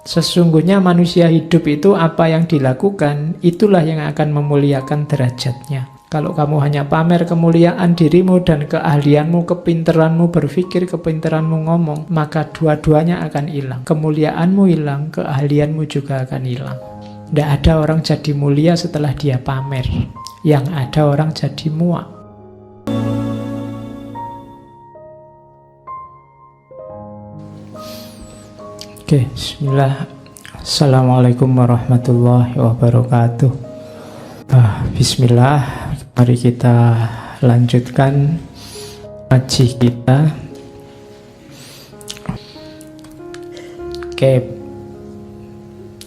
Sesungguhnya manusia hidup itu apa yang dilakukan, itulah yang akan memuliakan derajatnya. Kalau kamu hanya pamer kemuliaan dirimu dan keahlianmu, kepinteranmu berpikir, kepinteranmu ngomong, maka dua-duanya akan hilang. Kemuliaanmu hilang, keahlianmu juga akan hilang. Tidak ada orang jadi mulia setelah dia pamer. Yang ada orang jadi muak. Oke, bismillah. Assalamualaikum warahmatullahi wabarakatuh. Bismillah, mari kita lanjutkan ngaji kita. Oke,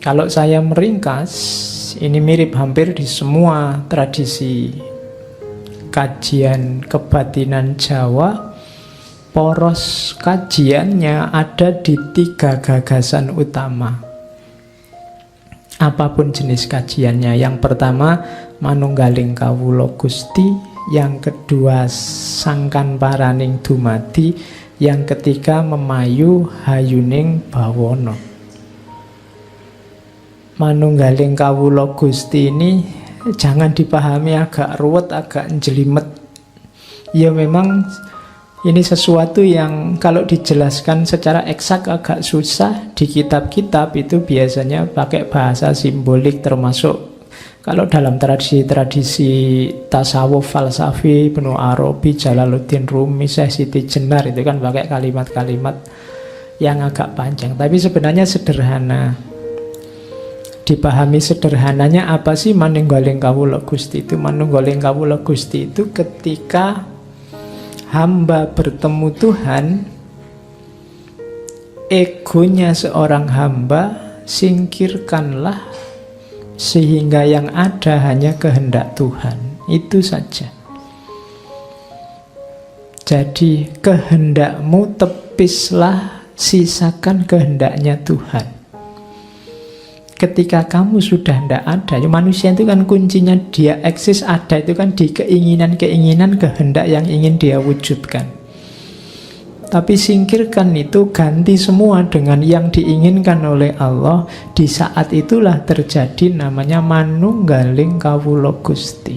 kalau saya meringkas, ini mirip hampir di semua tradisi kajian kebatinan Jawa. Poros kajiannya ada di 3 gagasan utama. Apapun jenis kajiannya. Yang pertama, manunggaling kawula Gusti. Yang kedua, sangkan paraning dumadi. Yang ketiga, memayu hayuning bawana. Manunggaling kawula Gusti ini jangan dipahami agak ruwet, agak jelimet. Ya memang ini sesuatu yang kalau dijelaskan secara eksak agak susah. Di kitab-kitab itu biasanya pakai bahasa simbolik, termasuk kalau dalam tradisi tasawuf falsafi, Ibnu Arabi, Jalaluddin Rumi, Syekh Siti Jenar, itu kan pakai kalimat-kalimat yang agak panjang. Tapi sebenarnya sederhana. Dipahami sederhananya apa sih manunggaling kawula Gusti itu? Manunggaling kawula Gusti itu ketika hamba bertemu Tuhan, egonya seorang hamba singkirkanlah sehingga yang ada hanya kehendak Tuhan. Itu saja. Jadi kehendakmu tepislah, sisakan kehendaknya Tuhan. Ketika kamu sudah tidak ada, manusia itu kan kuncinya dia eksis ada itu kan di keinginan-keinginan kehendak yang ingin dia wujudkan. Tapi singkirkan itu, ganti semua dengan yang diinginkan oleh Allah. Di saat itulah terjadi namanya manunggaling kawula Gusti.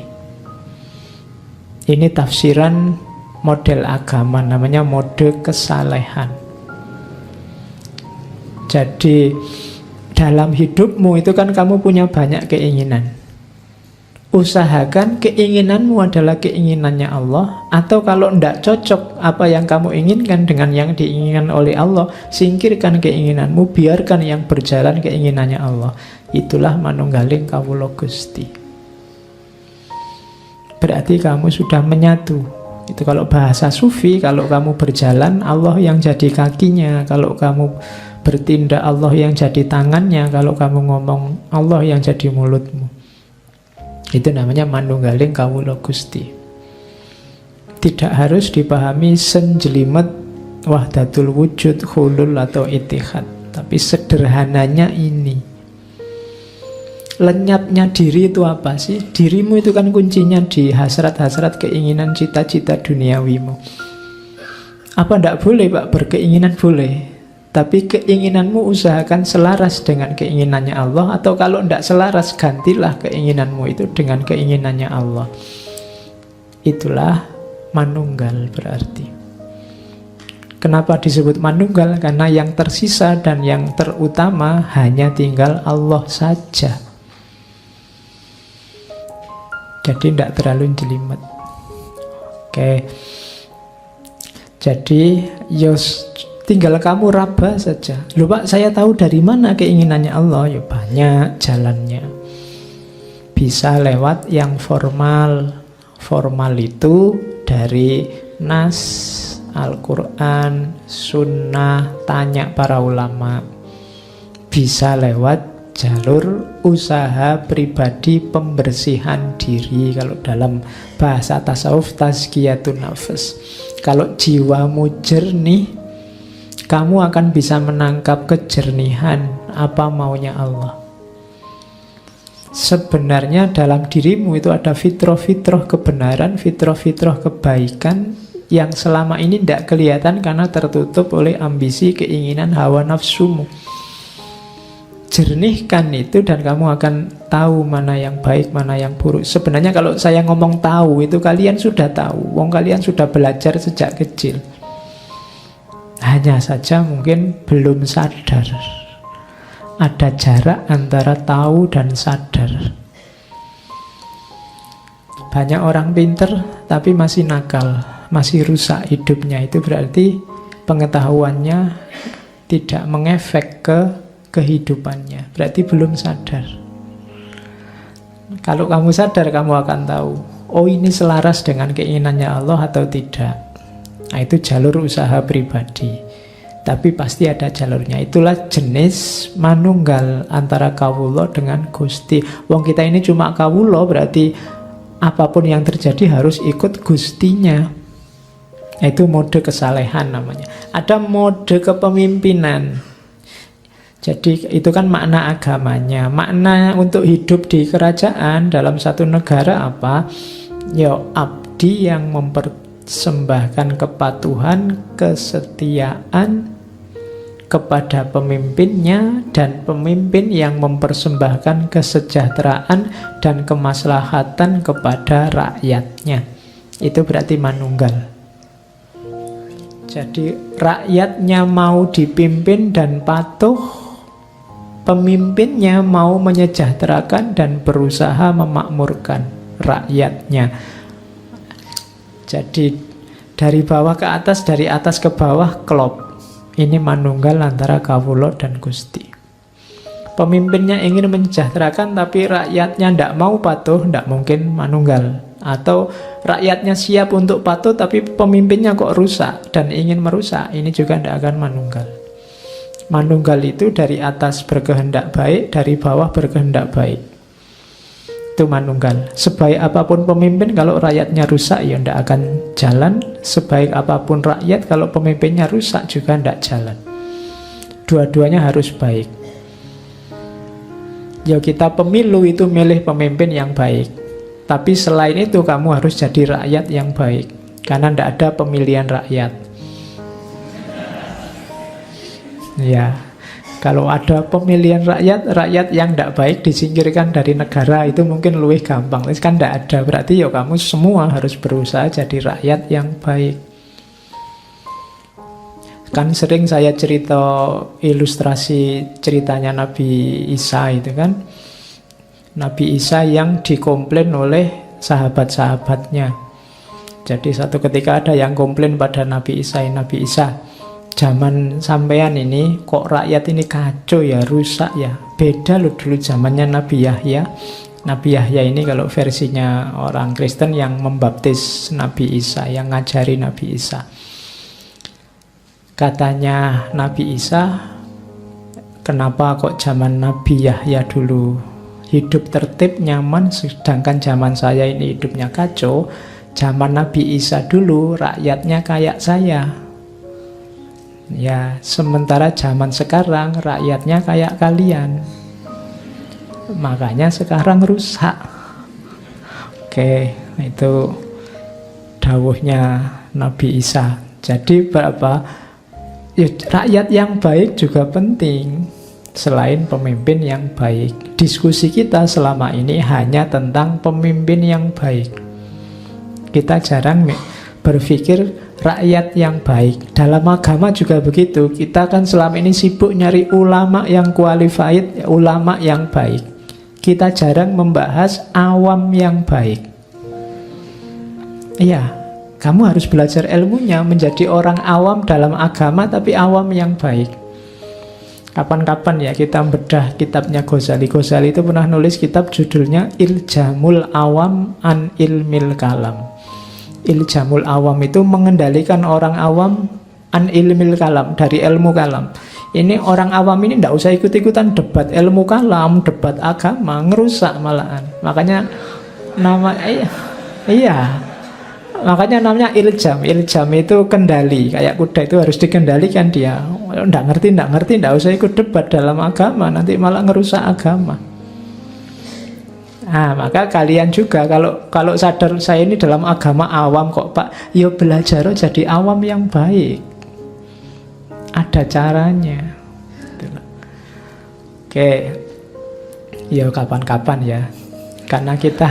Ini tafsiran model agama, namanya mode kesalehan. Jadi dalam hidupmu itu kan kamu punya banyak keinginan. Usahakan keinginanmu adalah keinginannya Allah. Atau kalau tidak cocok apa yang kamu inginkan dengan yang diinginkan oleh Allah, singkirkan keinginanmu, biarkan yang berjalan keinginannya Allah. Itulah manunggaling kawula Gusti. Berarti kamu sudah menyatu. Itu kalau bahasa sufi, kalau kamu berjalan Allah yang jadi kakinya, kalau kamu bertindak Allah yang jadi tangannya, kalau kamu ngomong Allah yang jadi mulutmu. Itu namanya manunggaling kawula Gusti. Tidak harus dipahami senjelimet wahdatul wujud, hulul atau itihad. Tapi sederhananya ini. Lenyapnya diri itu apa sih? Dirimu itu kan kuncinya di hasrat-hasrat, keinginan, cita-cita duniawimu. Apa tidak boleh Pak berkeinginan? Boleh. Tapi keinginanmu usahakan selaras dengan keinginannya Allah. Atau kalau tidak selaras, gantilah keinginanmu itu dengan keinginannya Allah. Itulah manunggal berarti. Kenapa disebut manunggal? Karena yang tersisa dan yang terutama hanya tinggal Allah saja. Jadi tidak terlalu jelimet. Oke. Jadi tinggal kamu raba saja. Loh Pak, saya tahu dari mana keinginannya Allah. Ya banyak jalannya. Bisa lewat yang formal. Formal itu dari nas, Al-Quran, sunnah, tanya para ulama. Bisa lewat jalur usaha pribadi, pembersihan diri. Kalau dalam bahasa tasawuf, tazkiyatun nafas. Kalau jiwamu jernih, kamu akan bisa menangkap kejernihan apa maunya Allah. Sebenarnya dalam dirimu itu ada fitrah-fitrah kebenaran, fitrah-fitrah kebaikan yang selama ini tidak kelihatan karena tertutup oleh ambisi, keinginan, hawa nafsumu. jernihkan itu dan kamu akan tahu mana yang baik, mana yang buruk. Sebenarnya kalau saya ngomong tahu itu kalian sudah tahu. Wong kalian sudah belajar sejak kecil. Hanya saja mungkin belum sadar. Ada jarak antara tahu dan sadar. Banyak orang pinter tapi masih nakal, masih rusak hidupnya. Itu berarti pengetahuannya tidak mengefek ke kehidupannya, berarti belum sadar. Kalau kamu sadar, kamu akan tahu, oh ini selaras dengan keinginannya Allah atau tidak. Nah, itu jalur usaha pribadi, tapi pasti ada jalurnya. Itulah jenis manunggal antara kawula dengan Gusti. Wong kita ini cuma kawula, berarti apapun yang terjadi harus ikut Gustinya. Itu mode kesalehan namanya. Ada mode kepemimpinan. Jadi itu kan makna agamanya. Makna untuk hidup di kerajaan dalam satu negara apa? Ya abdi yang mempersembahkan kepatuhan, kesetiaan kepada pemimpinnya, dan pemimpin yang mempersembahkan kesejahteraan dan kemaslahatan kepada rakyatnya. Itu berarti manunggal. Jadi rakyatnya mau dipimpin dan patuh, pemimpinnya mau menyejahterakan dan berusaha memakmurkan rakyatnya. Jadi dari bawah ke atas, dari atas ke bawah, klop. Ini manunggal antara kawula dan Gusti. Pemimpinnya ingin menyejahterakan tapi rakyatnya tidak mau patuh, tidak mungkin manunggal. Atau rakyatnya siap untuk patuh tapi pemimpinnya kok rusak dan ingin merusak, ini juga tidak akan manunggal. Manunggal itu dari atas berkehendak baik, dari bawah berkehendak baik. Itu manunggal. Sebaik apapun pemimpin, kalau rakyatnya rusak ya tidak akan jalan. Sebaik apapun rakyat, kalau pemimpinnya rusak juga tidak jalan. Dua-duanya harus baik. Ya kita pemilu itu milih pemimpin yang baik. Tapi selain itu kamu harus jadi rakyat yang baik. Karena tidak ada pemilihan rakyat. Ya, kalau ada pemilihan rakyat, rakyat yang tidak baik disingkirkan dari negara, itu mungkin lebih gampang. Tapi kan tidak ada, berarti ya kamu semua harus berusaha jadi rakyat yang baik. Kan sering saya cerita ilustrasi ceritanya Nabi Isa itu kan. Nabi Isa yang dikomplain oleh sahabat-sahabatnya. Jadi satu ketika ada yang komplain pada Nabi Isa, zaman sampean ini kok rakyat ini kacau ya, rusak ya. Beda loh dulu zamannya Nabi Yahya. Nabi Yahya ini kalau versinya orang Kristen yang membaptis Nabi Isa, yang ngajari Nabi Isa. Katanya Nabi Isa, kenapa kok zaman Nabi Yahya dulu hidup tertib, nyaman, sedangkan zaman saya ini hidupnya kacau. Zaman Nabi Isa dulu rakyatnya kayak saya. Ya, sementara zaman sekarang rakyatnya kayak kalian. Makanya sekarang rusak. Oke, itu dawuhnya Nabi Isa. Jadi berapa? Ya, rakyat yang baik juga penting. Selain pemimpin yang baik. Diskusi kita selama ini hanya tentang pemimpin yang baik. Kita jarang berpikir rakyat yang baik. Dalam agama juga begitu. Kita kan selama ini sibuk nyari ulama yang qualified, ulama yang baik. Kita jarang membahas awam yang baik. Iya, kamu harus belajar ilmunya menjadi orang awam dalam agama, tapi awam yang baik. Kapan-kapan ya kita bedah kitabnya Ghazali. Ghazali itu pernah nulis kitab judulnya Iljamul Awam an Ilmil Kalam. Iljamul Awam itu mengendalikan orang awam an ilmil kalam, dari ilmu kalam. Ini orang awam ini tidak usah ikut-ikutan debat ilmu kalam, debat agama, ngerusak malahan. Makanya nama makanya namanya iljam. Iljam itu kendali, kayak kuda itu harus dikendalikan dia. Nggak ngerti, nggak usah ikut debat dalam agama, nanti malah ngerusak agama. Nah, maka kalian juga kalau sadar saya ini dalam agama awam kok Pak, ya belajar jadi awam yang baik. Ada caranya. Oke, ya kapan-kapan ya. Karena kita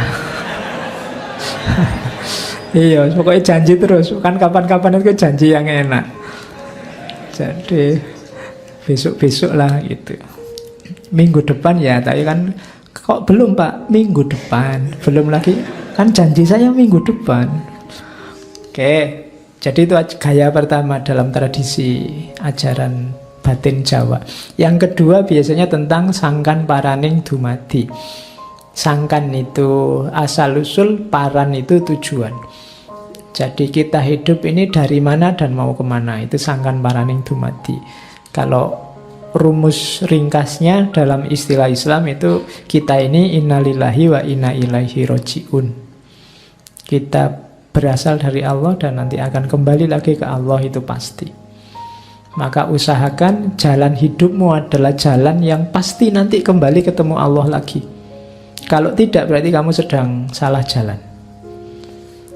iya, pokoknya janji terus. Kan kapan-kapan itu janji yang enak. Jadi besok-besok lah gitu. Minggu depan ya, tapi kan kok belum Pak, minggu depan. Belum lagi, kan janji saya minggu depan. Oke, jadi itu gaya pertama dalam tradisi ajaran batin Jawa. Yang kedua biasanya tentang sangkan paraning dumadi. Sangkan itu asal-usul, paran itu tujuan. Jadi kita hidup ini dari mana dan mau kemana, itu sangkan paraning dumadi. Kalau rumus ringkasnya dalam istilah Islam itu, kita ini innalillahi wa inna ilaihi roji'un. Kita berasal dari Allah dan nanti akan kembali lagi ke Allah, itu pasti. Maka usahakan jalan hidupmu adalah jalan yang pasti nanti kembali ketemu Allah lagi. Kalau tidak berarti kamu sedang salah jalan.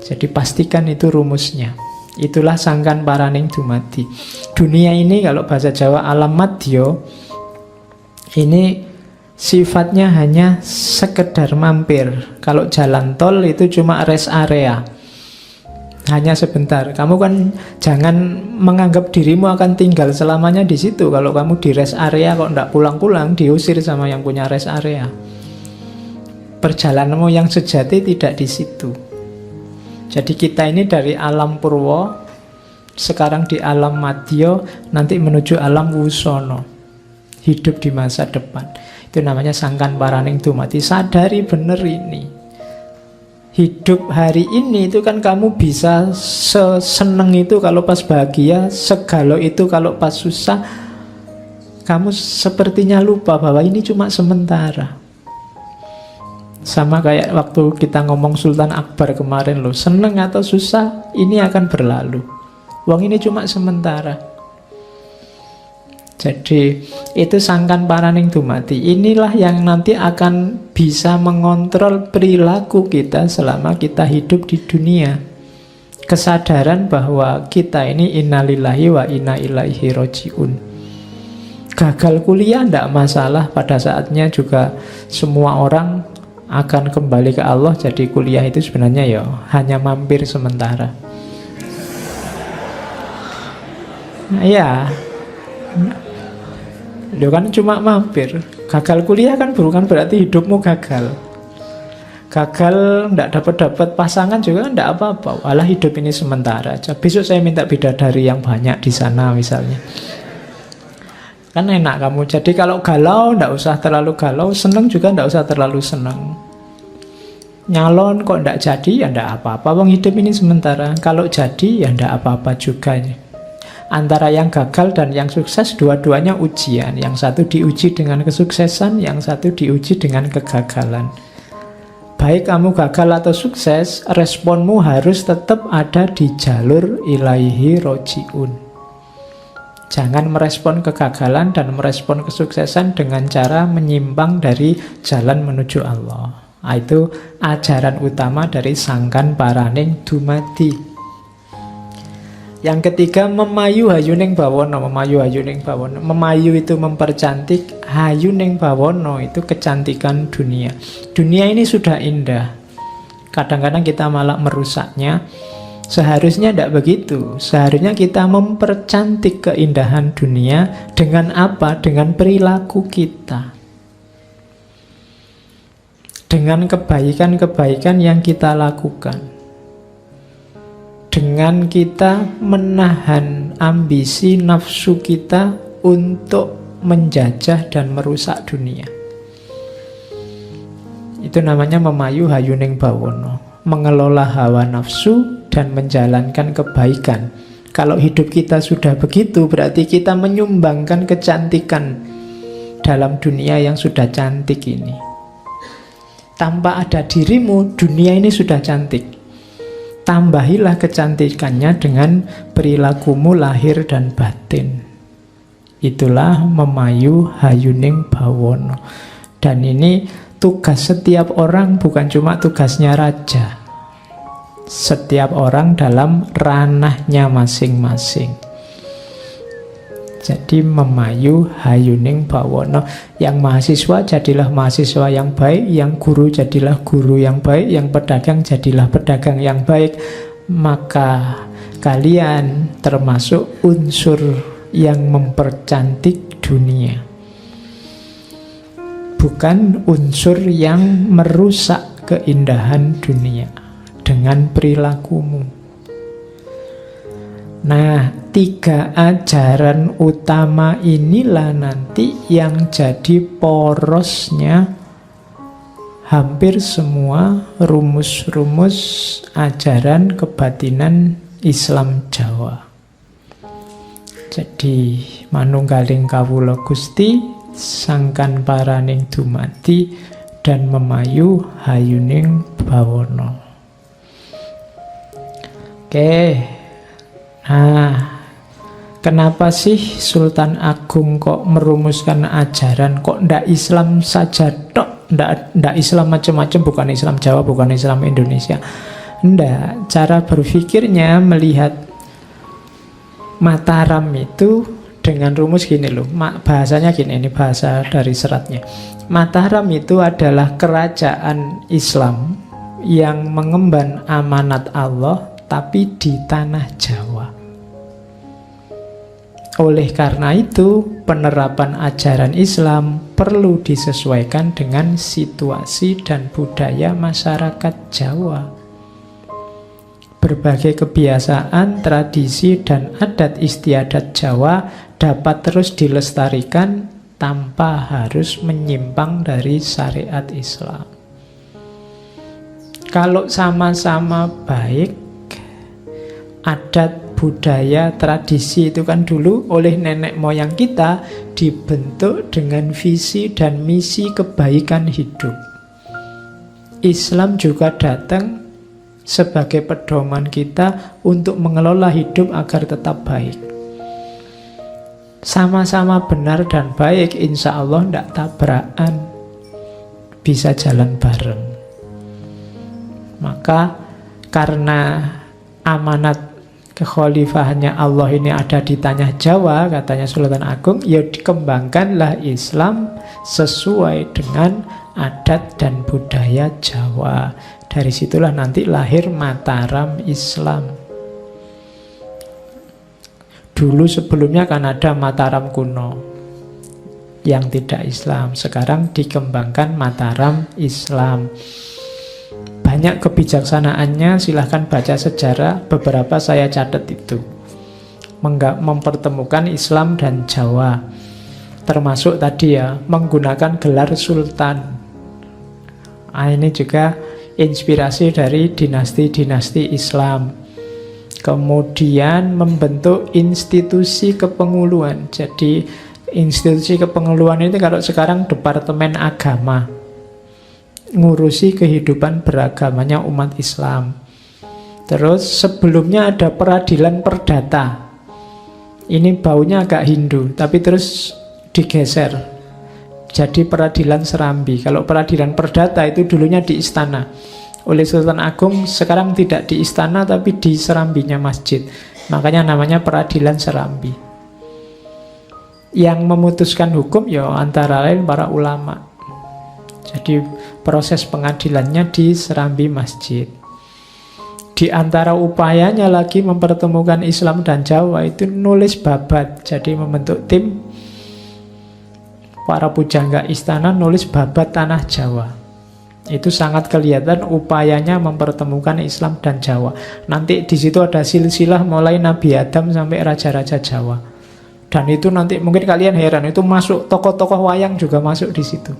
Jadi pastikan itu rumusnya. Itulah sangkan paraning dumadi. Dunia ini kalau bahasa Jawa alam madya, ini sifatnya hanya sekedar mampir. Kalau jalan tol itu cuma rest area, hanya sebentar. Kamu kan jangan menganggap dirimu akan tinggal selamanya di situ. Kalau kamu di rest area kok tidak pulang-pulang, diusir sama yang punya rest area. Perjalananmu yang sejati tidak di situ. Jadi kita ini dari alam purwa, sekarang di alam madya, nanti menuju alam wusono, hidup di masa depan. Itu namanya sangkan paraning dumadi. Sadari benar ini. Hidup hari ini itu kan kamu bisa seseneng itu kalau pas bahagia, segalo itu kalau pas susah. Kamu sepertinya lupa bahwa ini cuma sementara. Sama kayak waktu kita ngomong Sultan Akbar kemarin loh, seneng atau susah ini akan berlalu. Wong ini cuma sementara. Jadi itu sangkan paraning dumadi. Inilah yang nanti akan bisa mengontrol perilaku kita selama kita hidup di dunia. Kesadaran bahwa kita ini innalillahi wa inna ilaihi roji'un. Gagal kuliah tidak masalah, pada saatnya juga semua orang akan kembali ke Allah. Jadi kuliah itu sebenarnya ya hanya mampir sementara. Ya, itu kan cuma mampir. Gagal kuliah kan bukan berarti hidupmu gagal. Gagal tidak dapat pasangan juga tidak apa-apa. Walah hidup ini sementara aja. Besok saya minta bidadari yang banyak di sana misalnya. Kan enak kamu. Jadi kalau galau, tidak usah terlalu galau. Seneng juga tidak usah terlalu seneng. Nyalon kok tidak jadi, ya tidak apa-apa. Wong hidup ini sementara. Kalau jadi, ya tidak apa-apa juga. Antara yang gagal dan yang sukses, dua-duanya ujian. Yang satu diuji dengan kesuksesan, yang satu diuji dengan kegagalan. Baik kamu gagal atau sukses, responmu harus tetap ada di jalur ilaihi roji'un. Jangan merespon kegagalan dan merespon kesuksesan dengan cara menyimpang dari jalan menuju Allah. Itu ajaran utama dari sangkan paraning dumadi. Yang ketiga, memayu hayuning bawono. Memayu hayuning bawono. Memayu itu mempercantik, hayuning bawono itu kecantikan dunia. Dunia ini sudah indah. Kadang-kadang kita malah merusaknya. Seharusnya tidak begitu. Seharusnya kita mempercantik keindahan dunia dengan apa? Dengan perilaku kita. Dengan kebaikan-kebaikan yang kita lakukan. Dengan kita menahan ambisi nafsu kita untuk menjajah dan merusak dunia. Itu namanya memayu hayuning bawono. Mengelola hawa nafsu dan menjalankan kebaikan. Kalau hidup kita sudah begitu, berarti kita menyumbangkan kecantikan dalam dunia yang sudah cantik ini. Tanpa ada dirimu, dunia ini sudah cantik. Tambahilah kecantikannya dengan perilakumu lahir dan batin. Itulah memayu hayuning bawono. Dan ini tugas setiap orang, bukan cuma tugasnya raja. Setiap orang dalam ranahnya masing-masing. Jadi memayu hayuning bawana. Yang mahasiswa jadilah mahasiswa yang baik, yang guru jadilah guru yang baik, yang pedagang jadilah pedagang yang baik. Maka kalian termasuk unsur yang mempercantik dunia, bukan unsur yang merusak keindahan dunia dengan perilakumu. Nah, 3 ajaran utama inilah nanti yang jadi porosnya hampir semua rumus-rumus ajaran kebatinan Islam Jawa. Jadi manunggaling kawula Gusti, sangkan paraning dumadi, dan memayu hayuning bawana. Oke. Nah, kenapa sih Sultan Agung kok merumuskan ajaran, kok ndak Islam saja tok, ndak Islam macam-macam, bukan Islam Jawa, bukan Islam Indonesia. Ndak, cara berpikirnya melihat Mataram itu dengan rumus gini loh, bahasanya gini, ini bahasa dari seratnya. Mataram itu adalah kerajaan Islam yang mengemban amanat Allah tapi di tanah Jawa. Oleh karena itu, penerapan ajaran Islam perlu disesuaikan dengan situasi dan budaya masyarakat Jawa. Berbagai kebiasaan, tradisi, dan adat istiadat Jawa dapat terus dilestarikan tanpa harus menyimpang dari syariat Islam. Kalau sama-sama baik, adat, budaya, tradisi itu kan dulu oleh nenek moyang kita dibentuk dengan visi dan misi kebaikan hidup. Islam juga datang sebagai pedoman kita untuk mengelola hidup agar tetap baik. Sama-sama benar dan baik, insya Allah tidak tabrakan, bisa jalan bareng. Maka karena amanat kekhalifahannya Allah ini ada di tanah Jawa, katanya Sultan Agung, ya dikembangkanlah Islam sesuai dengan adat dan budaya Jawa. Dari situlah nanti lahir Mataram Islam. Dulu sebelumnya kan ada Mataram kuno yang tidak Islam. Sekarang dikembangkan Mataram Islam. Banyak kebijaksanaannya, silahkan baca sejarah, beberapa saya catat itu. Mempertemukan Islam dan Jawa. Termasuk tadi ya, menggunakan gelar sultan. Nah, ini juga inspirasi dari dinasti-dinasti Islam. Kemudian membentuk institusi kepenguluan. Jadi institusi kepenguluan itu kalau sekarang Departemen Agama, ngurusi kehidupan beragamanya umat Islam. Terus sebelumnya ada peradilan perdata. Ini baunya agak Hindu, tapi terus digeser jadi peradilan Serambi. Kalau peradilan perdata itu dulunya di istana oleh Sultan Agung, sekarang tidak di istana tapi di serambinya masjid. Makanya namanya peradilan Serambi. Yang memutuskan hukum ya antara lain para ulama. Jadi proses pengadilannya di serambi masjid. Di antara upayanya lagi mempertemukan Islam dan Jawa itu nulis babat. Jadi membentuk tim para pujangga istana nulis babat tanah Jawa. Itu sangat kelihatan upayanya mempertemukan Islam dan Jawa. Nanti di situ ada silsilah mulai Nabi Adam sampai raja-raja Jawa. Dan itu nanti mungkin kalian heran, itu masuk tokoh-tokoh wayang juga masuk di situ.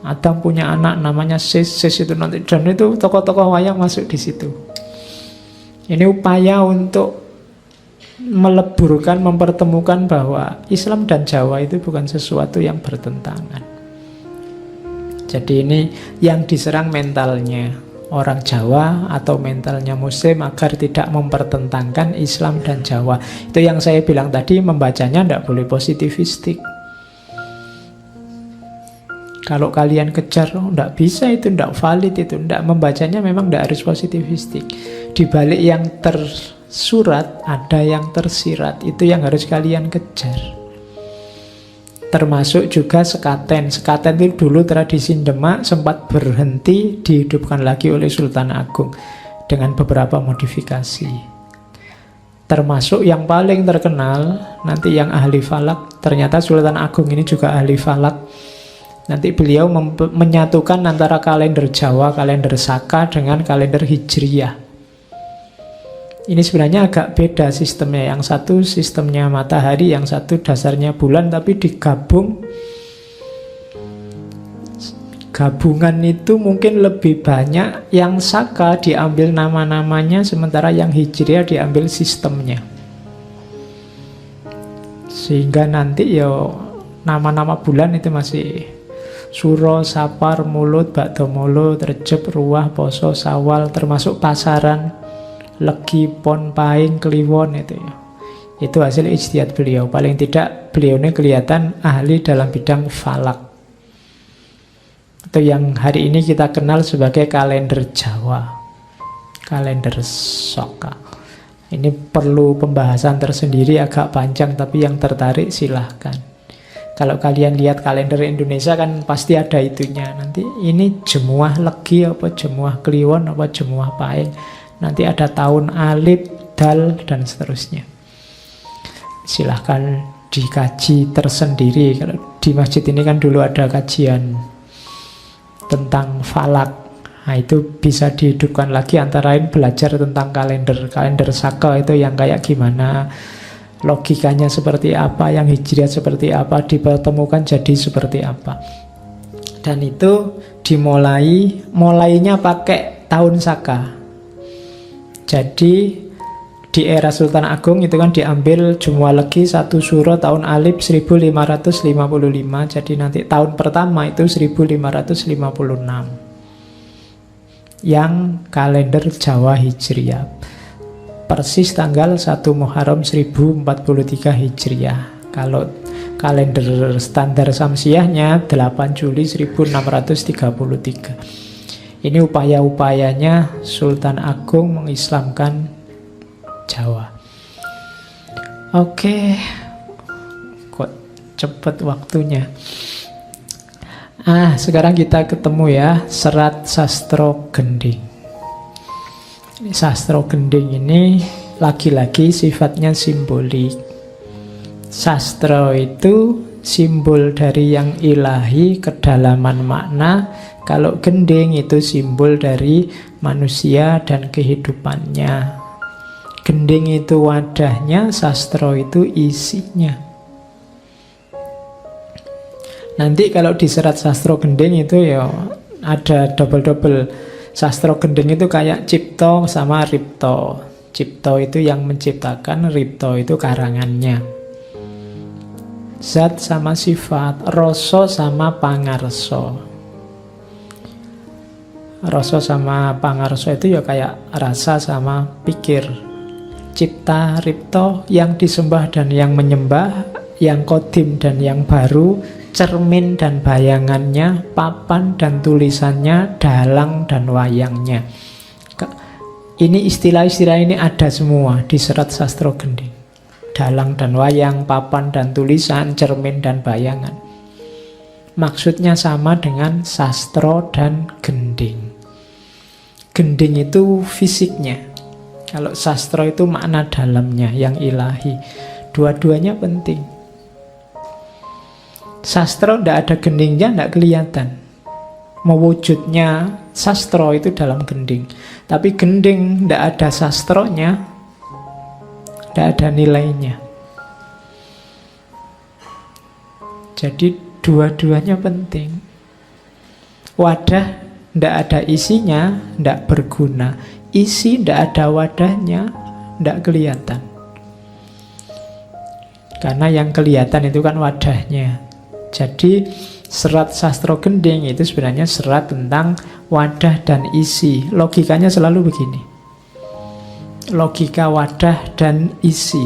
Adam punya anak namanya Sis itu nanti, dan itu tokoh-tokoh wayang masuk di situ. Ini upaya untuk meleburkan, mempertemukan bahwa Islam dan Jawa itu bukan sesuatu yang bertentangan. Jadi ini yang diserang mentalnya orang Jawa atau mentalnya Muslim agar tidak mempertentangkan Islam dan Jawa. Itu yang saya bilang tadi, membacanya tidak boleh positivistik. Kalau kalian kejar, tidak bisa itu, tidak valid itu, tidak, membacanya memang tidak harus positivistik. Di balik yang tersurat ada yang tersirat, itu yang harus kalian kejar. Termasuk juga sekaten. Sekaten itu dulu tradisi Demak, sempat berhenti, dihidupkan lagi oleh Sultan Agung dengan beberapa modifikasi. Termasuk yang paling terkenal, nanti yang ahli falak, ternyata Sultan Agung ini juga ahli falak. Nanti beliau menyatukan antara kalender Jawa, kalender Saka dengan kalender Hijriyah. Ini sebenarnya agak beda sistemnya. Yang satu sistemnya matahari, yang satu dasarnya bulan, tapi digabung. Gabungan itu mungkin lebih banyak. Yang Saka diambil nama-namanya, sementara yang Hijriah diambil sistemnya. Sehingga nanti nama-nama bulan itu masih Suro, Sapar, Mulut, Bakdomolo, Rejeb, Ruah, Poso, Sawal, termasuk Pasaran, Legi, Pon, Pahing, Kliwon itu ya. Itu hasil ijtihad beliau. Paling tidak beliau ini kelihatan ahli dalam bidang falak. Itu yang hari ini kita kenal sebagai kalender Jawa, kalender Saka. Ini perlu pembahasan tersendiri, agak panjang, tapi yang tertarik silahkan. Kalau kalian lihat kalender Indonesia kan pasti ada itunya. Nanti ini Jemuah Legi apa Jemuah Kliwon apa Jemuah Pahing. Nanti ada tahun Alif, Dal, dan seterusnya. Silahkan dikaji tersendiri. Kalau di masjid ini kan dulu ada kajian tentang falak. Nah, itu bisa dihidupkan lagi, antara lain belajar tentang kalender Saka itu yang kayak gimana, logikanya seperti apa, yang Hijriah seperti apa, dipertemukan jadi seperti apa. Dan itu mulainya pakai tahun Saka. Jadi di era Sultan Agung itu kan diambil Jumuah Legi 1 Suro tahun Alif 1555. Jadi nanti tahun pertama itu 1556. Yang kalender Jawa Hijriah. Persis tanggal 1 Muharram 1043 Hijriah. Kalau kalender standar Samsiahnya 8 Juli 1633. Ini upaya-upayanya Sultan Agung mengislamkan Jawa. Oke, kok cepet waktunya. Sekarang kita ketemu ya, Serat Sastro Gending. Sastro Gending ini lagi-lagi sifatnya simbolik. Sastra itu simbol dari yang ilahi, kedalaman makna. Kalau gending itu simbol dari manusia dan kehidupannya. Gending itu wadahnya, sastra itu isinya. Nanti kalau di Serat Sastro Gending itu ya ada double-double. Sastro Gending itu kayak Cipto sama Ripto. Cipto itu yang menciptakan, Ripto itu karangannya. Zat sama sifat, rasa sama pangarso. Rasa sama pangarso itu ya kayak rasa sama pikir. Cipta, Ripto, yang disembah dan yang menyembah, yang kodim dan yang baru, cermin dan bayangannya, papan dan tulisannya, dalang dan wayangnya. Ini istilah-istilah ini ada semua di Serat Sastro Gending. Dalang dan wayang, papan dan tulisan, cermin dan bayangan. Maksudnya sama dengan sastro dan gending. Gending itu fisiknya. Kalau sastro itu makna dalamnya, yang ilahi. Dua-duanya penting. Sastro tidak ada gendingnya, tidak kelihatan. Mewujudnya sastro itu dalam gending. Tapi gending tidak ada sastronya, tidak ada nilainya. Jadi dua-duanya penting. Wadah tidak ada isinya, tidak berguna. Isi tidak ada wadahnya, tidak kelihatan. Karena yang kelihatan itu kan wadahnya. Jadi Serat Sastro Gending itu sebenarnya serat tentang wadah dan isi. Logikanya selalu begini. Logika wadah dan isi.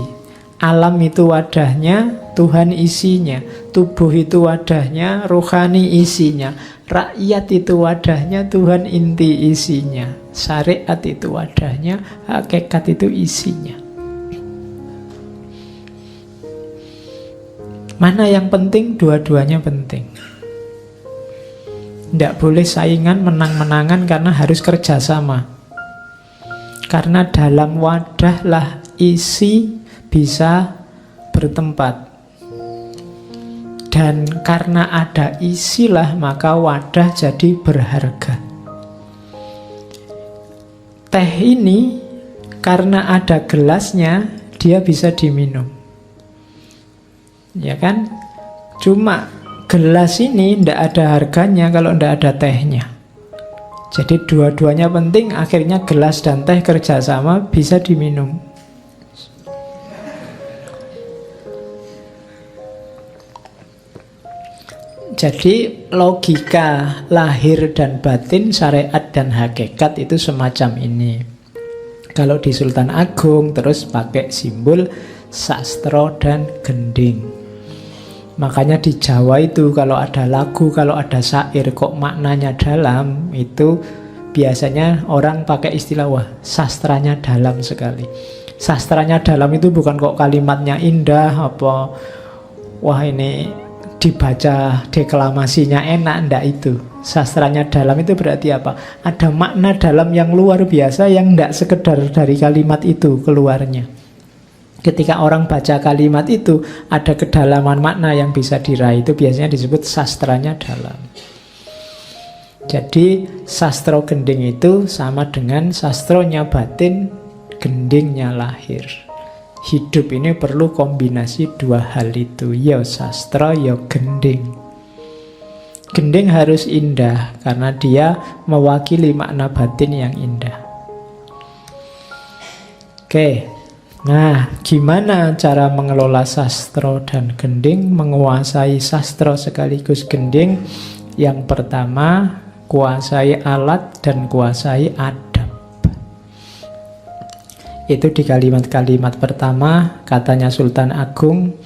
Alam itu wadahnya, Tuhan isinya. Tubuh itu wadahnya, rohani isinya. Rakyat itu wadahnya, Tuhan inti isinya. Syariat itu wadahnya, hakikat itu isinya. Mana yang penting? Dua-duanya penting. Tidak boleh saingan menang-menangan karena harus kerjasama. Karena dalam wadah lah isi bisa bertempat. Dan karena ada isilah maka wadah jadi berharga. Teh ini karena ada gelasnya dia bisa diminum. Ya kan? Cuma gelas ini tidak ada harganya kalau tidak ada tehnya. Jadi dua-duanya penting, akhirnya gelas dan teh kerjasama bisa diminum. Jadi logika lahir dan batin, syariat dan hakikat itu semacam ini. Kalau di Sultan Agung terus pakai simbol sastro dan gending. Makanya di Jawa itu kalau ada lagu, kalau ada syair kok maknanya dalam, itu biasanya orang pakai istilah wah sastranya dalam sekali. Sastranya dalam itu bukan kok kalimatnya indah apa wah ini dibaca deklamasinya enak, ndak itu. Sastranya dalam itu berarti apa? Ada makna dalam yang luar biasa yang ndak sekedar dari kalimat itu keluarnya. Ketika orang baca kalimat itu, ada kedalaman makna yang bisa diraih. Itu biasanya disebut sastranya dalam. Jadi, sastro gending itu sama dengan sastronya batin, gendingnya lahir. Hidup ini perlu kombinasi dua hal itu. Ya sastro, ya gending. Gending harus indah, karena dia mewakili makna batin yang indah. Oke. Nah, gimana cara mengelola sastro dan gending, menguasai sastro sekaligus gending? Yang pertama, kuasai alat dan kuasai adab. Itu di kalimat-kalimat pertama, katanya Sultan Agung,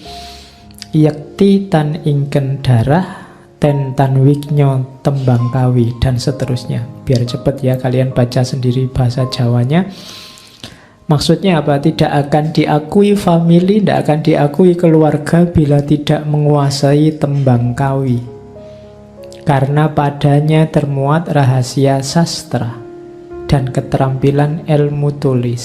yakti tan ingken darah, ten tan wiknyo tembang kawi, dan seterusnya. Biar cepat ya, kalian baca sendiri bahasa Jawanya. Maksudnya apa? Tidak akan diakui famili, tidak akan diakui keluarga bila tidak menguasai tembang kawi. Karena padanya termuat rahasia sastra dan keterampilan ilmu tulis.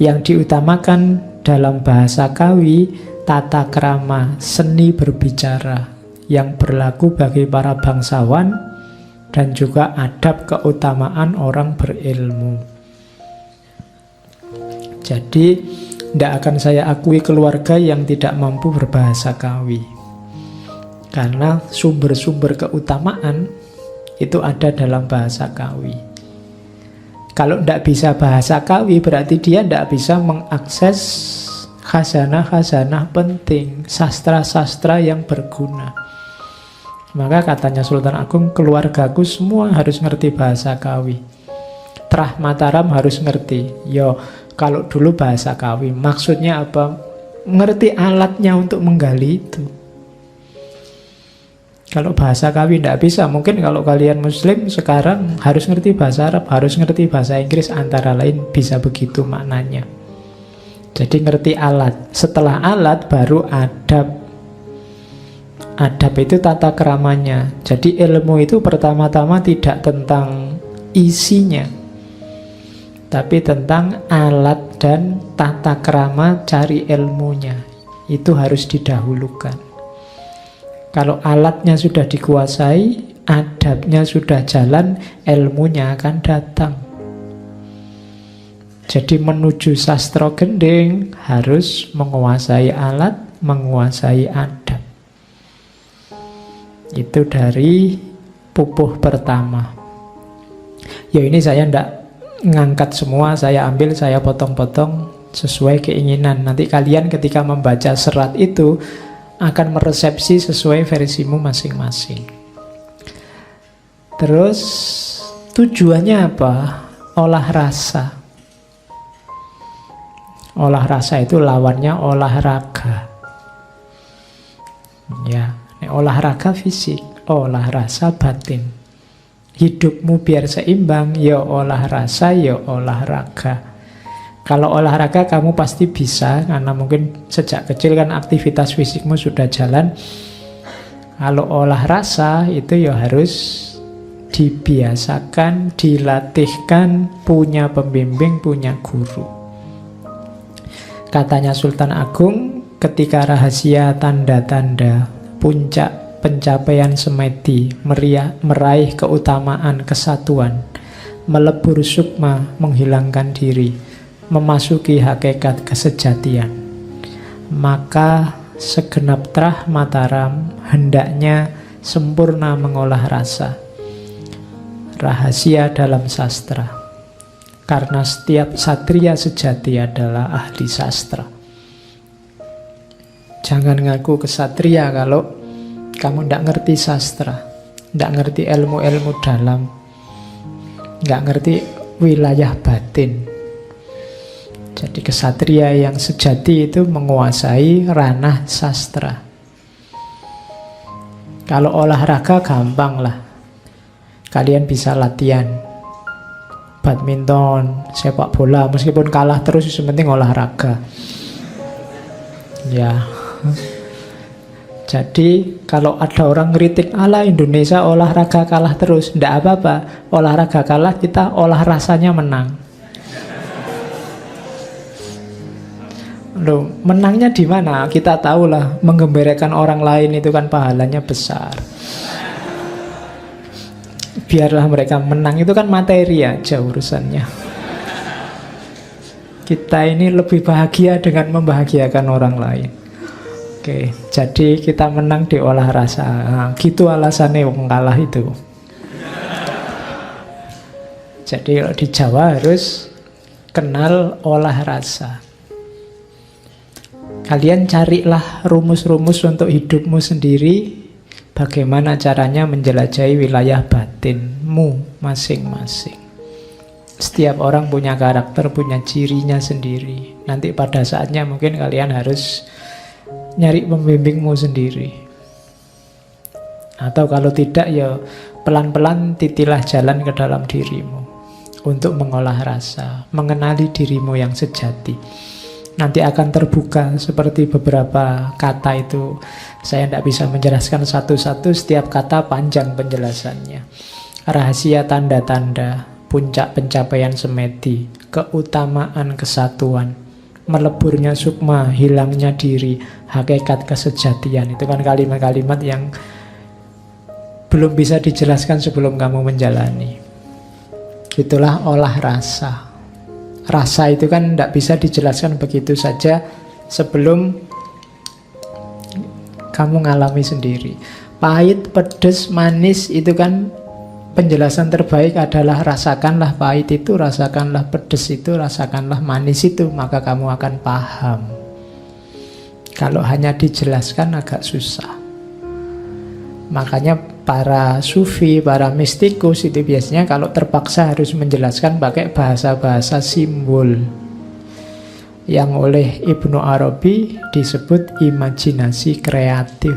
Yang diutamakan dalam bahasa kawi, tata krama, seni berbicara yang berlaku bagi para bangsawan dan juga adab keutamaan orang berilmu. Jadi, tidak akan saya akui keluarga yang tidak mampu berbahasa kawi. Karena sumber-sumber keutamaan itu ada dalam bahasa kawi. Kalau tidak bisa bahasa kawi, berarti dia tidak bisa mengakses khazanah-khazanah penting, sastra-sastra yang berguna. Maka katanya Sultan Agung, keluargaku semua harus ngerti bahasa kawi. Trah Mataram harus ngerti. Yo, kalau dulu bahasa kawi, maksudnya apa? Ngerti alatnya untuk menggali itu. Kalau bahasa kawi tidak bisa, mungkin kalau kalian muslim sekarang harus ngerti bahasa Arab, harus ngerti bahasa Inggris, antara lain bisa begitu maknanya. Jadi ngerti alat. Setelah alat baru adab. Adab itu tata keramanya. Jadi ilmu itu pertama-tama tidak tentang isinya, tapi tentang alat dan tata krama cari ilmunya. Itu harus didahulukan. Kalau alatnya sudah dikuasai, adabnya sudah jalan, ilmunya akan datang. Jadi menuju sastro gending harus menguasai alat, menguasai adab. Itu dari pupuh pertama. Ya ini saya tidak ngangkat semua, saya ambil, saya potong-potong sesuai keinginan. Nanti kalian ketika membaca serat itu akan meresepsi sesuai versimu masing-masing. Terus tujuannya apa? Olah rasa. Olah rasa itu lawannya olahraga. Ya, olahraga fisik, olah rasa batin. Hidupmu biar seimbang, ya olah rasa, ya olahraga. Kalau olahraga kamu pasti bisa, karena mungkin sejak kecil kan aktivitas fisikmu sudah jalan. Kalau olah rasa itu ya harus dibiasakan, dilatihkan, punya pembimbing, punya guru. Katanya Sultan Agung, ketika rahasia tanda-tanda puncak pencapaian semedi, meraih keutamaan kesatuan, melebur sukma, menghilangkan diri, memasuki hakikat kesejatian, maka segenap terah Mataram hendaknya sempurna mengolah rasa. Rahasia dalam sastra, karena setiap satria sejati adalah ahli sastra. Jangan ngaku kesatria kalau kamu tidak ngerti sastra, tidak ngerti ilmu-ilmu dalam, nggak ngerti wilayah batin. Jadi kesatria yang sejati itu menguasai ranah sastra. Kalau olahraga gampang lah. Kalian bisa latihan badminton, sepak bola, meskipun kalah terus, yang penting olahraga. Ya. Jadi kalau ada orang ngeritik, ala Indonesia olahraga kalah terus, tidak apa-apa. Olahraga kalah, kita olah rasanya menang. Loh, menangnya di mana? Kita tahulah, menggembirakan orang lain itu kan pahalanya besar. Biarlah mereka menang, itu kan materi aja urusannya. Kita ini lebih bahagia dengan membahagiakan orang lain. Oke, jadi kita menang di olah rasa. Nah, gitu alasannya wong kalah itu. Jadi kalau di Jawa harus kenal olah rasa. Kalian carilah rumus-rumus untuk hidupmu sendiri, bagaimana caranya menjelajahi wilayah batinmu masing-masing. Setiap orang punya karakter, punya cirinya sendiri. Nanti pada saatnya mungkin kalian harus nyari pembimbingmu sendiri. Atau kalau tidak ya pelan-pelan titilah jalan ke dalam dirimu untuk mengolah rasa, mengenali dirimu yang sejati. Nanti akan terbuka seperti beberapa kata itu. Saya tidak bisa menjelaskan satu-satu, setiap kata panjang penjelasannya. Rahasia tanda-tanda, puncak pencapaian semedi, keutamaan kesatuan, meleburnya sukma, hilangnya diri, hakikat kesejatian. Itu kan kalimat-kalimat yang belum bisa dijelaskan sebelum kamu menjalani. Itulah olah rasa. Rasa itu kan tidak bisa dijelaskan begitu saja sebelum kamu ngalami sendiri. Pahit, pedas, manis itu kan penjelasan terbaik adalah rasakanlah pahit itu, rasakanlah pedas itu, rasakanlah manis itu, maka kamu akan paham. Kalau hanya dijelaskan agak susah. Makanya para sufi, para mistikus itu biasanya kalau terpaksa harus menjelaskan pakai bahasa-bahasa simbol, yang oleh Ibnu Arabi disebut imajinasi kreatif.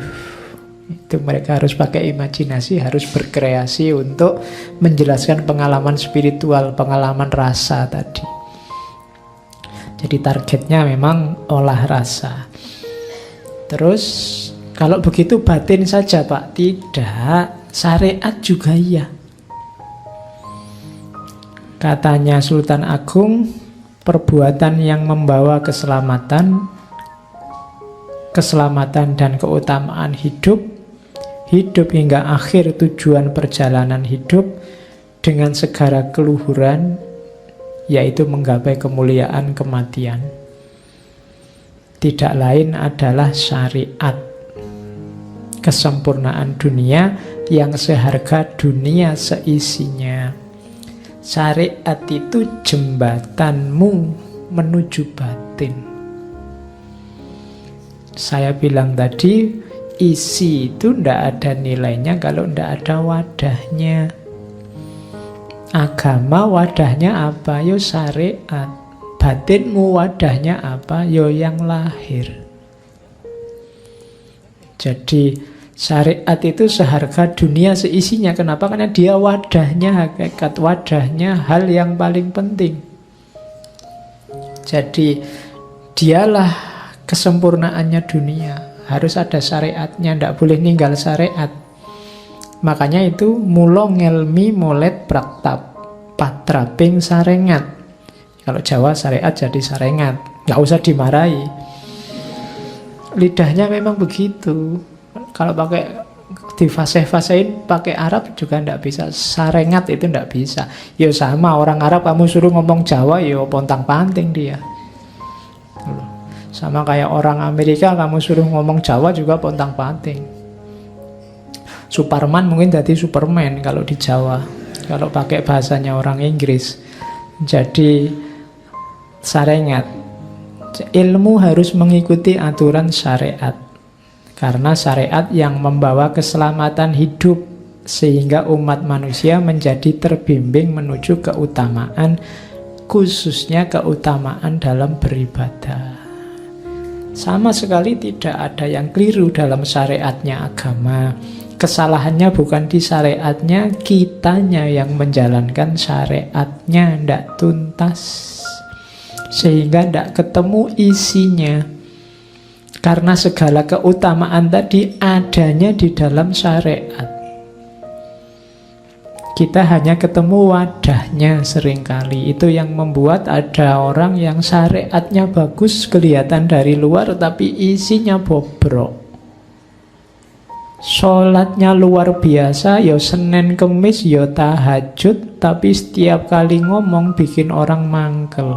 Itu mereka harus pakai imajinasi, harus berkreasi untuk menjelaskan pengalaman spiritual, pengalaman rasa tadi. Jadi targetnya memang olah rasa. Terus kalau begitu batin saja Pak? Tidak, syariat juga iya. Katanya Sultan Agung, perbuatan yang membawa keselamatan dan keutamaan hidup hingga akhir tujuan perjalanan hidup dengan segala keluhuran, yaitu menggapai kemuliaan kematian. Tidak lain adalah syariat. Kesempurnaan dunia yang seharga dunia seisinya. Syariat itu jembatanmu menuju batin. Saya bilang tadi, isi itu tidak ada nilainya kalau tidak ada wadahnya. Agama wadahnya apa? Yo syariat. Batinmu wadahnya apa? Yo yang lahir. Jadi syariat itu seharga dunia seisinya. Kenapa? Karena dia wadahnya, hakikat wadahnya, hal yang paling penting. Jadi dialah kesempurnaannya dunia. Harus ada syariatnya, tidak boleh ninggal syariat. Makanya itu mulo ngelmi molet praktap patraping sarengat. Kalau Jawa syariat jadi sarengat, nggak usah dimarahi. Lidahnya memang begitu. Kalau pakai difasih-fasihin pakai Arab juga ndak bisa. Sarengat itu ndak bisa. Ya sama orang Arab kamu suruh ngomong Jawa ya pontang-panting dia. Sama kayak orang Amerika kamu suruh ngomong Jawa juga pontang-panting. Superman mungkin jadi Superman kalau di Jawa. Kalau pakai bahasanya orang Inggris. Jadi sarengat. Ilmu harus mengikuti aturan syariat. Karena syariat yang membawa keselamatan hidup, sehingga umat manusia menjadi terbimbing menuju keutamaan, khususnya keutamaan dalam beribadah. Sama sekali tidak ada yang keliru dalam syariatnya agama. Kesalahannya bukan di syariatnya, kitanya yang menjalankan syariatnya tidak tuntas, sehingga tidak ketemu isinya. Karena segala keutamaan tadi adanya di dalam syariat. Kita hanya ketemu wadahnya seringkali. Itu yang membuat ada orang yang syariatnya bagus kelihatan dari luar, tapi isinya bobrok. Sholatnya luar biasa, ya Senin Kemis, ya tahajud, tapi setiap kali ngomong bikin orang mangkel,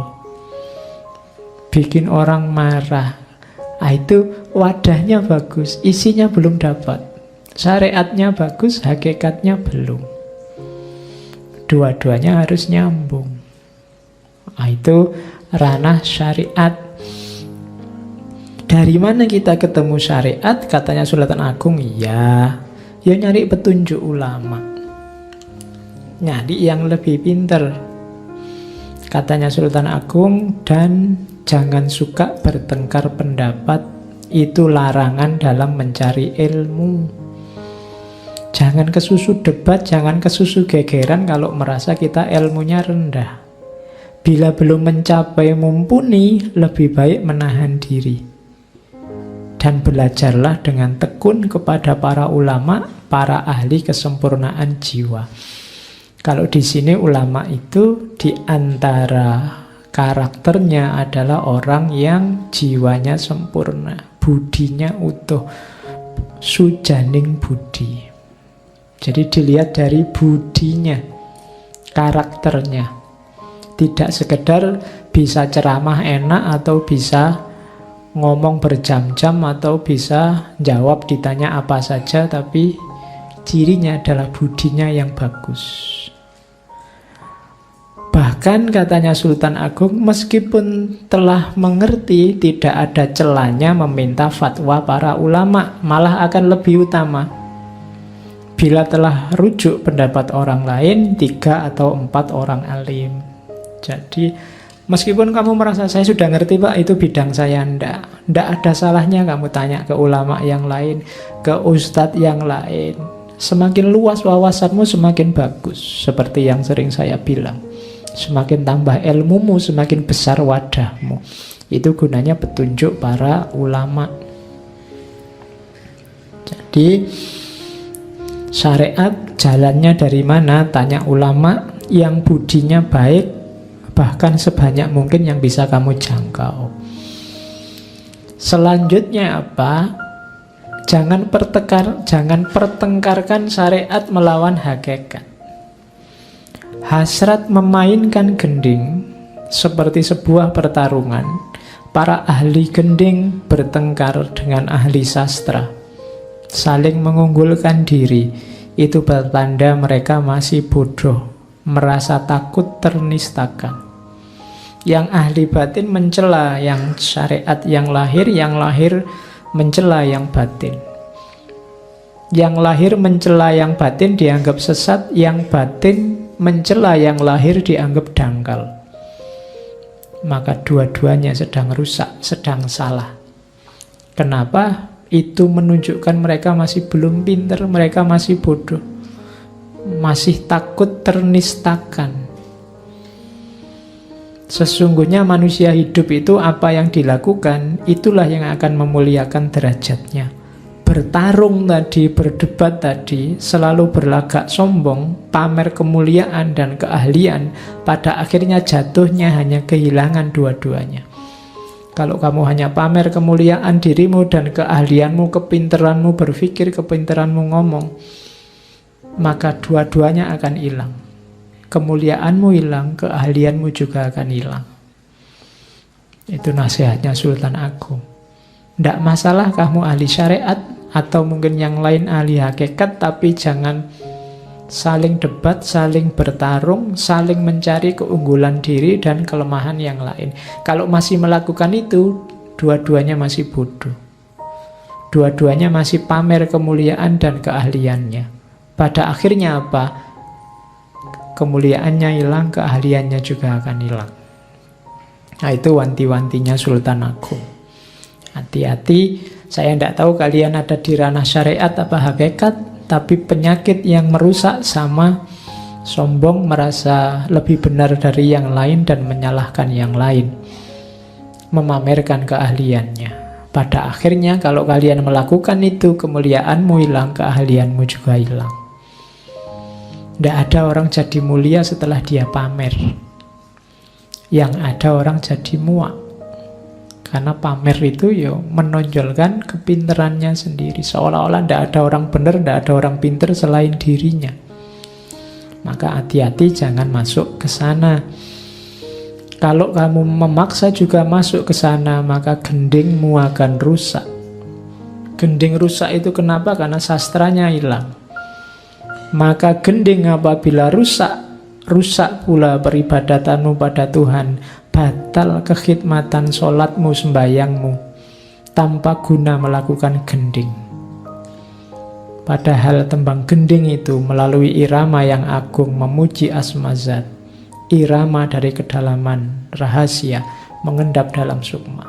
bikin orang marah. Itu wadahnya bagus, isinya belum dapat. Syariatnya bagus, hakikatnya belum. Dua-duanya harus nyambung. Itu ranah syariat. Dari mana kita ketemu syariat? Katanya Sultan Agung, ya nyari petunjuk ulama, nyari yang lebih pinter. Katanya Sultan Agung, dan jangan suka bertengkar pendapat, itu larangan dalam mencari ilmu. Jangan kesusu debat, jangan kesusu gegeran kalau merasa kita ilmunya rendah. Bila belum mencapai mumpuni, lebih baik menahan diri. Dan belajarlah dengan tekun kepada para ulama, para ahli kesempurnaan jiwa. Kalau di sini ulama itu di antara karakternya adalah orang yang jiwanya sempurna, budinya utuh, sujaning budi. Jadi dilihat dari budinya, karakternya. Tidak sekedar bisa ceramah enak atau bisa ngomong berjam-jam atau bisa jawab ditanya apa saja, tapi cirinya adalah budinya yang bagus. Bahkan katanya Sultan Agung, meskipun telah mengerti, tidak ada celahnya meminta fatwa para ulama, malah akan lebih utama. Bila telah rujuk pendapat orang lain, 3 atau 4 orang alim. Jadi meskipun kamu merasa saya sudah ngerti Pak, itu bidang saya, ndak ada salahnya kamu tanya ke ulama yang lain, ke ustadz yang lain. Semakin luas wawasanmu semakin bagus. Seperti yang sering saya bilang, semakin tambah ilmumu, semakin besar wadahmu. Itu gunanya petunjuk para ulama. Jadi syariat jalannya dari mana? Tanya ulama yang budinya baik, bahkan sebanyak mungkin yang bisa kamu jangkau. Selanjutnya apa? Jangan pertengkarkan syariat melawan hakikat. Hasrat memainkan gending seperti sebuah pertarungan. Para ahli gending bertengkar dengan ahli sastra, saling mengunggulkan diri. Itu bertanda mereka masih bodoh, merasa takut ternistakan. Yang ahli batin mencela yang syariat, yang lahir mencela yang batin. Yang lahir mencela yang batin dianggap sesat, yang batin mencela yang lahir dianggap dangkal. Maka dua-duanya sedang rusak, sedang salah. Kenapa? Itu menunjukkan mereka masih belum pintar, mereka masih bodoh, masih takut ternistakan. Sesungguhnya manusia hidup itu apa yang dilakukan, itulah yang akan memuliakan derajatnya. Bertarung tadi, berdebat tadi, selalu berlagak sombong, pamer kemuliaan dan keahlian, pada akhirnya jatuhnya hanya kehilangan dua-duanya. Kalau kamu hanya pamer kemuliaan dirimu dan keahlianmu, kepinteranmu berpikir, kepinteranmu ngomong, maka dua-duanya akan hilang. Kemuliaanmu hilang, keahlianmu juga akan hilang. Itu nasihatnya Sultan Agung. Tidak masalah kamu ahli syariat atau mungkin yang lain ahli hakikat, tapi jangan saling debat, saling bertarung, saling mencari keunggulan diri dan kelemahan yang lain. Kalau masih melakukan itu, dua-duanya masih bodoh. Dua-duanya masih pamer kemuliaan dan keahliannya. Pada akhirnya apa? Kemuliaannya hilang, keahliannya juga akan hilang. Nah, itu wanti-wantinya Sultan Agung. Hati-hati, saya tidak tahu kalian ada di ranah syariat apa hakikat, tapi penyakit yang merusak sama sombong, merasa lebih benar dari yang lain dan menyalahkan yang lain, memamerkan keahliannya. Pada akhirnya kalau kalian melakukan itu, kemuliaanmu hilang, keahlianmu juga hilang. Tidak ada orang jadi mulia setelah dia pamer. Yang ada orang jadi muak. Karena pamer itu ya menonjolkan kepinterannya sendiri. Seolah-olah tidak ada orang benar, tidak ada orang pinter selain dirinya. Maka hati-hati jangan masuk ke sana. Kalau kamu memaksa juga masuk ke sana, maka gendingmu akan rusak. Gending rusak itu kenapa? Karena sastranya hilang. Maka gending apabila rusak, rusak pula peribadatanmu pada Tuhan. Batal kekhidmatan sholatmu, sembayangmu, tanpa guna melakukan gending. Padahal tembang gending itu melalui irama yang agung memuji asma zat, irama dari kedalaman rahasia mengendap dalam sukma.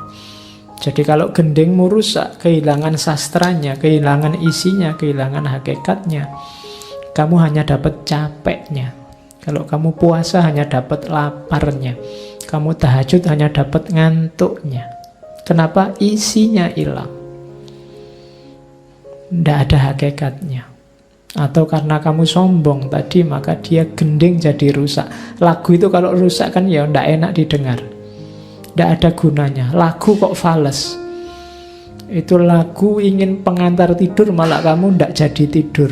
Jadi kalau gendingmu rusak, kehilangan sastranya, kehilangan isinya, kehilangan hakikatnya, kamu hanya dapat capeknya. Kalau kamu puasa hanya dapat laparnya. Kamu tahajud hanya dapat ngantuknya. Kenapa? Isinya hilang. Tidak ada hakikatnya. Atau karena kamu sombong tadi, maka dia gending jadi rusak. Lagu itu kalau rusak kan ya tidak enak didengar. Tidak ada gunanya. Lagu kok fales. Itu lagu ingin pengantar tidur, malah kamu tidak jadi tidur.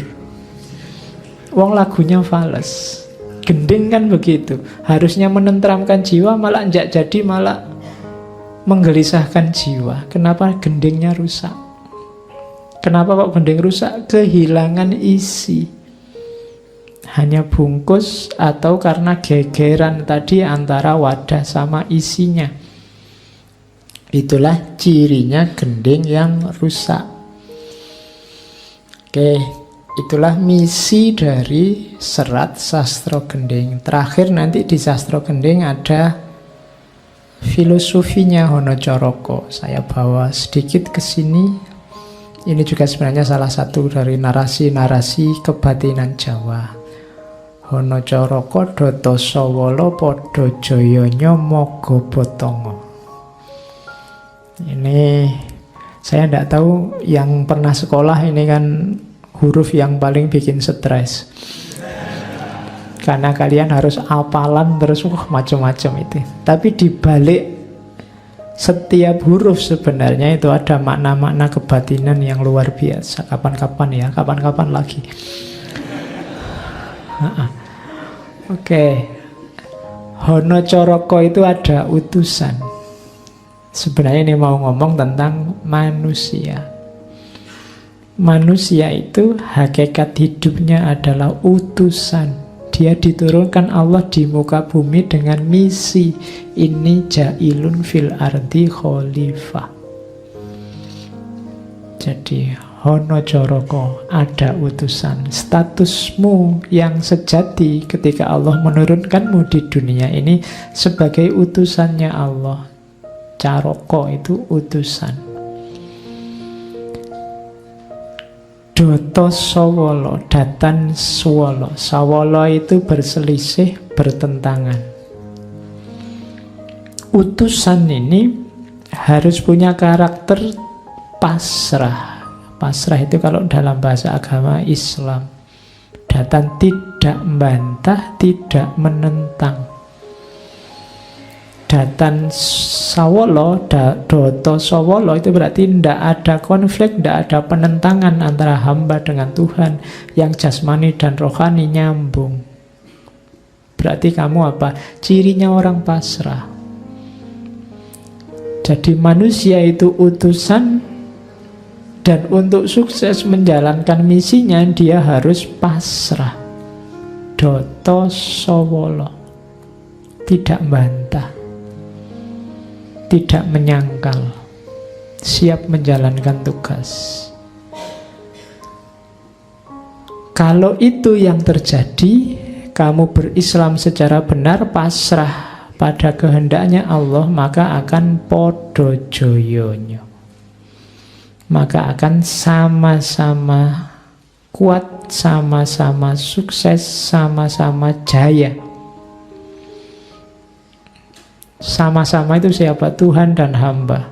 Wong lagunya fales. Gending kan begitu. Harusnya menenteramkan jiwa, malah tidak jadi, malah menggelisahkan jiwa. Kenapa gendingnya rusak? Kenapa kok gending rusak? Kehilangan isi. Hanya bungkus atau karena gegeran tadi antara wadah sama isinya. Itulah cirinya gending yang rusak. Oke. Itulah misi dari serat Sastro Gending. Terakhir nanti di Sastro Gending ada filosofinya Honocoroko. Saya bawa sedikit ke sini. Ini juga sebenarnya salah satu dari narasi-narasi kebatinan Jawa. Honocoroko doto sawala padha jayanya maga botonga. Ini saya tidak tahu yang pernah sekolah, ini kan huruf yang paling bikin stres. Karena kalian harus hafalan terus macam-macam itu. Tapi di balik setiap huruf sebenarnya itu ada makna-makna kebatinan yang luar biasa. Kapan-kapan ya, kapan-kapan lagi. Oke. Honocoroko itu ada utusan. Sebenarnya ini mau ngomong tentang manusia. Manusia itu hakikat hidupnya adalah utusan. Dia diturunkan Allah di muka bumi dengan misi. Ini ja'ilun fil ardi khalifah. Jadi Honocoroko, ada utusan. Statusmu yang sejati ketika Allah menurunkanmu di dunia ini sebagai utusannya Allah. Caroko itu utusan. Doto sawala, datan swala. Sawala itu berselisih, bertentangan. utusan ini harus punya karakter pasrah. Pasrah itu kalau dalam bahasa agama Islam, datang tidak membantah, tidak menentang. Datan sawolo, doto sawolo itu berarti tidak ada konflik, tidak ada penentangan antara hamba dengan Tuhan. Yang jasmani dan rohani nyambung. Berarti kamu apa? Cirinya orang pasrah. Jadi manusia itu utusan, dan untuk sukses menjalankan misinya dia harus pasrah. Doto sawolo, tidak bantah, tidak menyangkal, siap menjalankan tugas. Kalau itu yang terjadi, kamu berislam secara benar, pasrah pada kehendaknya Allah, maka akan podo joyonyo, maka akan sama-sama kuat, sama-sama sukses, sama-sama jaya. Sama-sama itu siapa? Tuhan dan hamba.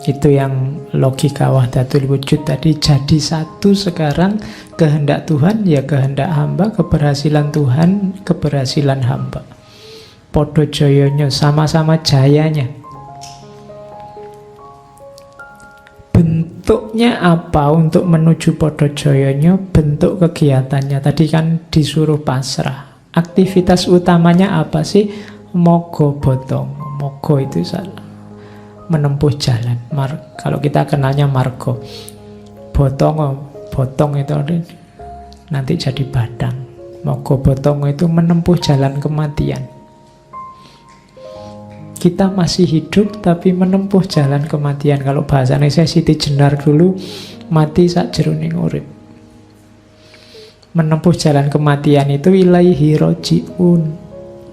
Itu yang logika wahdatul wujud tadi. Jadi satu sekarang, kehendak Tuhan ya kehendak hamba, keberhasilan Tuhan keberhasilan hamba. Podo joyonyo, sama-sama jayanya. Bentuknya apa untuk menuju podo joyonyo? Bentuk kegiatannya. Tadi kan disuruh pasrah. Aktivitas utamanya apa sih? Mogo botong. Mogo itu salah, menempuh jalan. Kalau kita kenalnya margo. Botong itu nanti jadi badang. Mogo botong itu menempuh jalan kematian. Kita masih hidup tapi menempuh jalan kematian. Kalau bahasanya saya Siti Jenar dulu, mati sak jeroning urip. Menempuh jalan kematian itu ilaihi roji'un.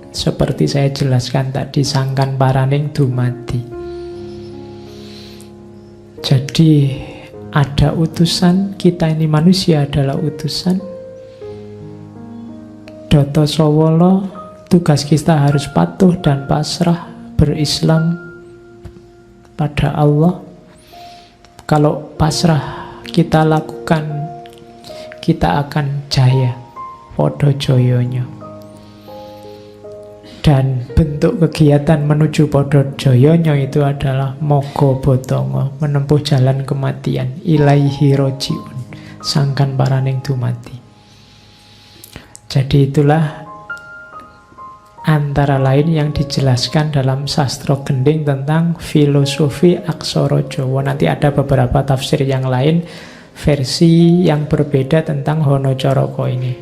Seperti saya jelaskan tadi, sangkan paraning dumadi. Jadi ada utusan, kita ini manusia adalah utusan. Doto sawolo, tugas kita harus patuh dan pasrah, berislam pada Allah. Kalau pasrah kita lakukan, kita akan jaya, podo joyonyo. Dan bentuk kegiatan menuju podo joyonyo itu adalah mogo botongo, menempuh jalan kematian, ilaihi roji'un, sangkan paraning dumati. Jadi itulah antara lain yang dijelaskan dalam sastra gending tentang filosofi aksara Jawa. Nanti ada beberapa tafsir yang lain, versi yang berbeda tentang Hono Coroko ini.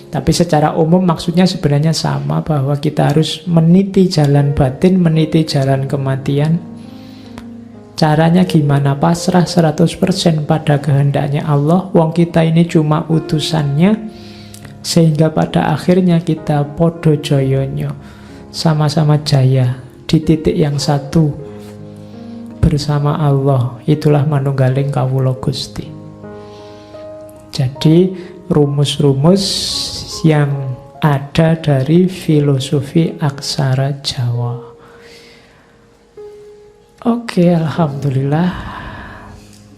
Tapi secara umum maksudnya sebenarnya sama, bahwa kita harus meniti jalan batin, meniti jalan kematian. Caranya gimana? Pasrah 100% pada kehendaknya Allah. Wong kita ini cuma utusannya, sehingga pada akhirnya kita podo joyonyo, sama-sama jaya di titik yang satu bersama Allah. Itulah manunggaling kawula Gusti. Jadi rumus-rumus yang ada dari filosofi aksara Jawa. Oke, alhamdulillah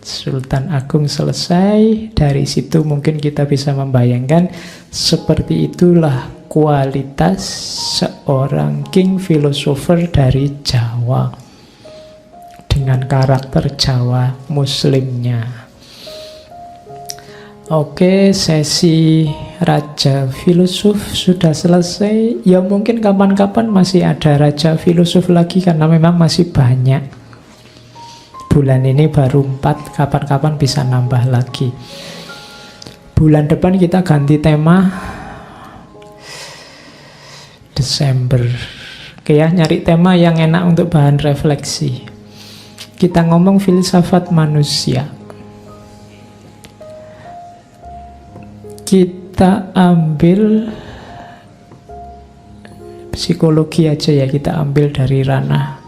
Sultan Agung selesai. Dari situ mungkin kita bisa membayangkan seperti itulah kualitas seorang king filosofer dari Jawa dengan karakter Jawa muslimnya. Oke, sesi Raja Filosof sudah selesai. Ya mungkin kapan-kapan masih ada Raja Filosof lagi, karena memang masih banyak. Bulan ini baru 4, kapan-kapan bisa nambah lagi. Bulan depan kita ganti tema Desember. Oke ya, nyari tema yang enak untuk bahan refleksi. Kita ngomong filsafat manusia. Kita ambil psikologi aja ya, kita ambil dari ranah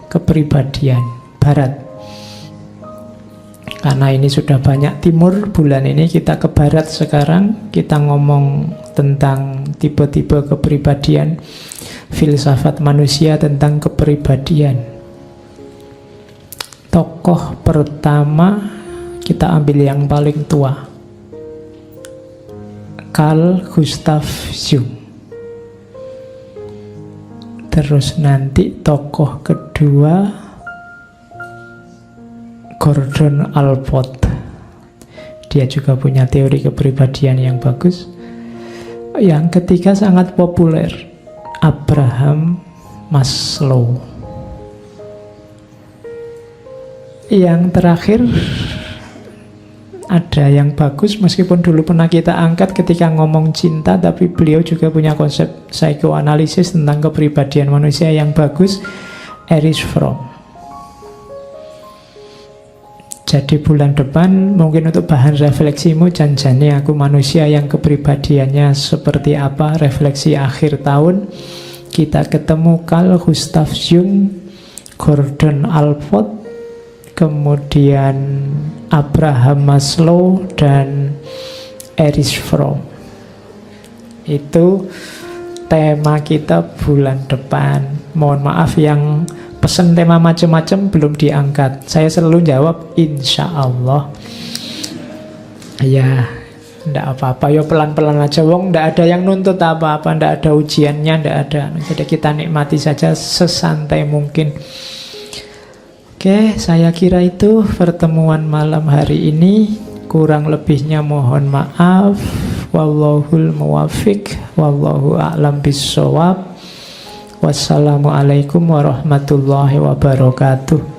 kepribadian barat. Karena ini sudah banyak timur, bulan ini kita ke barat sekarang. Kita ngomong tentang tipe-tipe kepribadian. filsafat manusia tentang kepribadian. Tokoh pertama kita ambil yang paling tua, Carl Gustav Jung. Terus nanti tokoh kedua Gordon Allport. Dia juga punya teori kepribadian yang bagus. Yang ketiga sangat populer, Abraham Maslow. Yang terakhir ada yang bagus, meskipun dulu pernah kita angkat ketika ngomong cinta, tapi beliau juga punya konsep psikoanalisis tentang kepribadian manusia yang bagus, Erich Fromm. Jadi bulan depan mungkin untuk bahan refleksimu, janjane aku manusia yang kepribadiannya seperti apa, refleksi akhir tahun. Kita ketemu Carl Gustav Jung, Gordon Allport, kemudian Abraham Maslow, dan Erich Fromm. Itu tema kita bulan depan. Mohon maaf yang pesen tema macam-macam belum diangkat. Saya selalu jawab insya Allah. Ya, ndak apa-apa, ya pelan-pelan aja. Wong ndak ada yang nuntut apa-apa, ndak ada ujiannya, ndak ada. Jadi kita nikmati saja sesantai mungkin. Oke, saya kira itu pertemuan malam hari ini. Kurang lebihnya mohon maaf. Wallahul muwaffiq, wallahu a'lam bissawab. Wassalamualaikum warahmatullahi wabarakatuh.